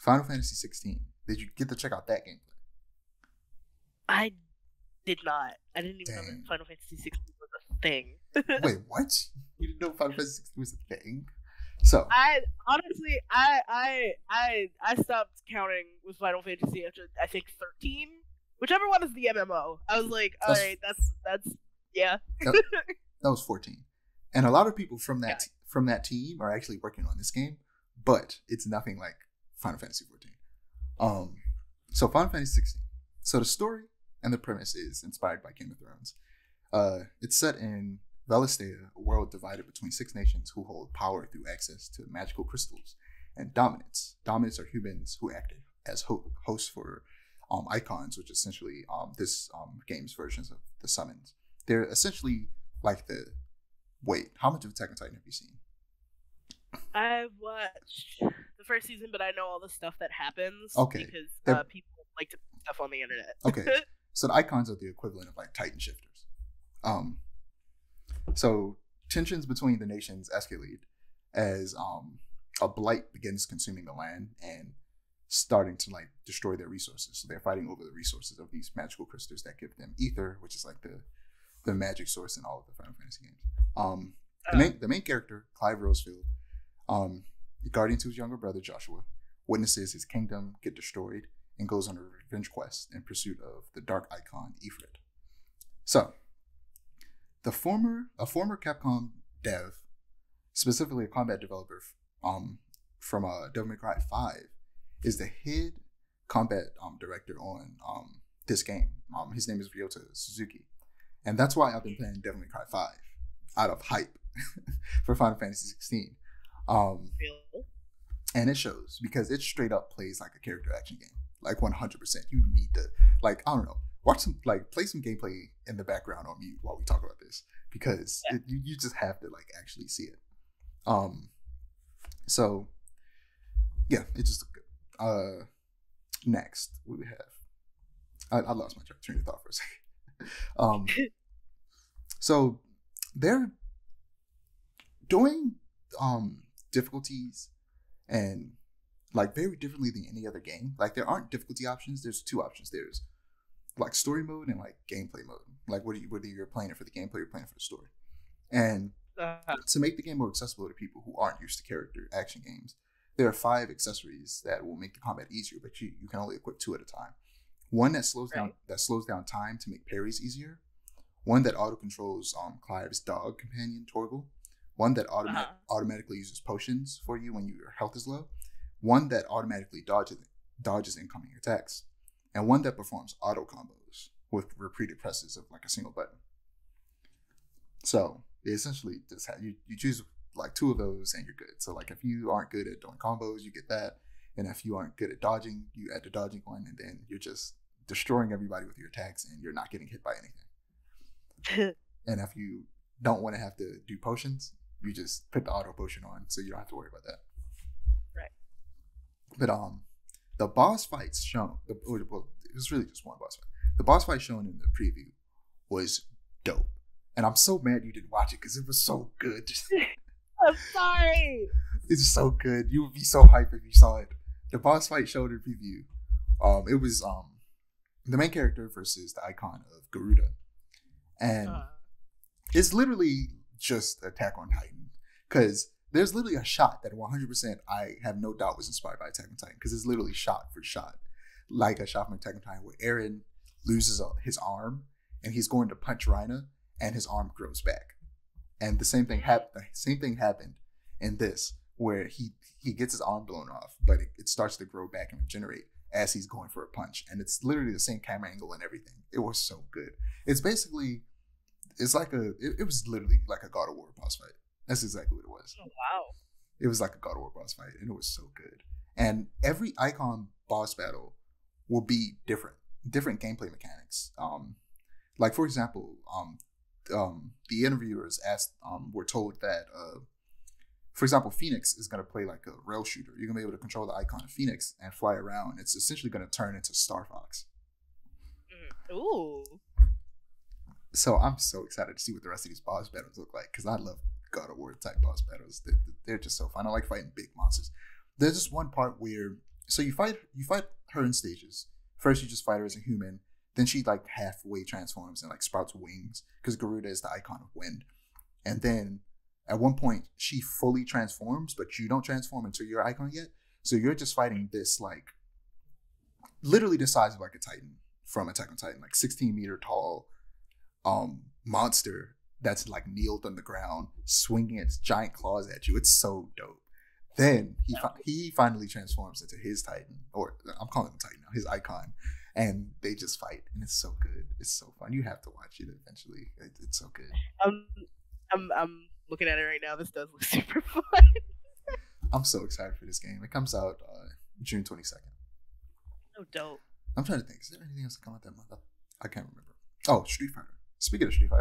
Final Fantasy 16. Did you get to check out that gameplay? I did not. I didn't even know Dang. that Final Fantasy 16 was a thing. Wait, what? You didn't know Final Fantasy 16 was a thing? So I honestly, I stopped counting with Final Fantasy after I think 13, whichever one is the MMO. I was like, all right, that's yeah. that, that was 14, and a lot of people from Yeah. that team are actually working on this game, but it's nothing like Final Fantasy 14. So Final Fantasy 16. So the story and the premise is inspired by Game of Thrones. It's set in Velistea, a world divided between 6 nations who hold power through access to magical crystals and dominance. Dominants are humans who act as hosts for icons, which essentially this game's versions of the summons. They're essentially like the... Wait, how much of Attack on Titan have you seen? I've watched the first season, but I know all the stuff that happens Okay. because people like to put stuff on the internet. Okay. So the icons are the equivalent of like Titan shifters. So tensions between the nations escalate as a blight begins consuming the land and starting to like destroy their resources. So they're fighting over the resources of these magical crystals that give them ether, which is like the magic source in all of the Final Fantasy games. The main character, Clive Rosefield, guardian to his younger brother Joshua, witnesses his kingdom get destroyed and goes on a revenge quest in pursuit of the dark icon Ifrit. So, a former Capcom dev, specifically a combat developer from Devil May Cry 5, is the head combat director on this game. His name is Ryota Suzuki. And that's why I've been playing Devil May Cry 5 out of hype for Final Fantasy 16. And it shows because it straight up plays like a character action game. Like 100%. You need to, like, I don't know, play some gameplay in the background on mute while we talk about this because you just have to like actually see it. So yeah, it just good. Next we have, I lost my train of thought for a second. So they're doing difficulties and like very differently than any other game. Like there aren't difficulty options. There's 2 options. There's like story mode and like gameplay mode. Like whether you're playing it for the gameplay or you're playing it for the story. And to make the game more accessible to people who aren't used to character action games, there are 5 accessories that will make the combat easier, but you can only equip 2 at a time. One that slows down time to make parries easier. One that auto controls Clive's dog companion Torgal. One that automatically uses potions for you when your health is low. One that automatically dodges incoming attacks. And one that performs auto combos with repeated presses of like a single button. So they essentially just have you choose like 2 of those and you're good. So like if you aren't good at doing combos, you get that. And if you aren't good at dodging, you add the dodging one, and then you're just destroying everybody with your attacks and you're not getting hit by anything. And if you don't want to have to do potions, you just put the auto potion on so you don't have to worry about that. Right. But the boss fights shown, well, it was really just one boss fight. The boss fight shown in the preview was dope. And I'm so mad you didn't watch it because it was so good. I'm sorry. It's so good. You would be so hyped if you saw it. The boss fight shown in the preview, it was the main character versus the icon of Garuda. And it's literally just Attack on Titan. Because there's literally a shot that 100% I have no doubt was inspired by Attack on Titan. Because it's literally shot for shot. Like a shot from Attack on Titan where Eren loses his arm and he's going to punch Reina and his arm grows back. And the same thing happened in this where he gets his arm blown off, but it starts to grow back and regenerate as he's going for a punch. And it's literally the same camera angle and everything. It was so good. It was literally like a God of War boss fight. That's exactly what it was. Oh, wow. It was like a God of War boss fight, and it was so good. And every icon boss battle will be different gameplay mechanics. Like for example, the interviewers were told that, for example, Phoenix is going to play like a rail shooter. You're going to be able to control the icon of Phoenix and fly around. It's essentially going to turn into Star Fox. Ooh. So I'm so excited to see what the rest of these boss battles look like because I love God of War type boss battles. They're just so fun. I like fighting big monsters. There's just one part where So you fight her in stages. First, you just fight her as a human. Then she like halfway transforms and like sprouts wings because Garuda is the icon of wind. And then at one point, she fully transforms, but you don't transform into your icon yet. So you're just fighting this like literally the size of like a Titan from Attack on Titan, like 16-meter tall monster that's like kneeled on the ground, swinging its giant claws at you. It's so dope. Then he finally transforms into his Titan, or I'm calling him Titan now, his icon, and they just fight, and it's so good. It's so fun. You have to watch it eventually. It's so good. I'm looking at it right now. This does look super fun. I'm so excited for this game. It comes out June 22nd. Oh, dope. I'm trying to think. Is there anything else that come out that month? I can't remember. Oh, Street Fighter. Speaking of Street Fighter.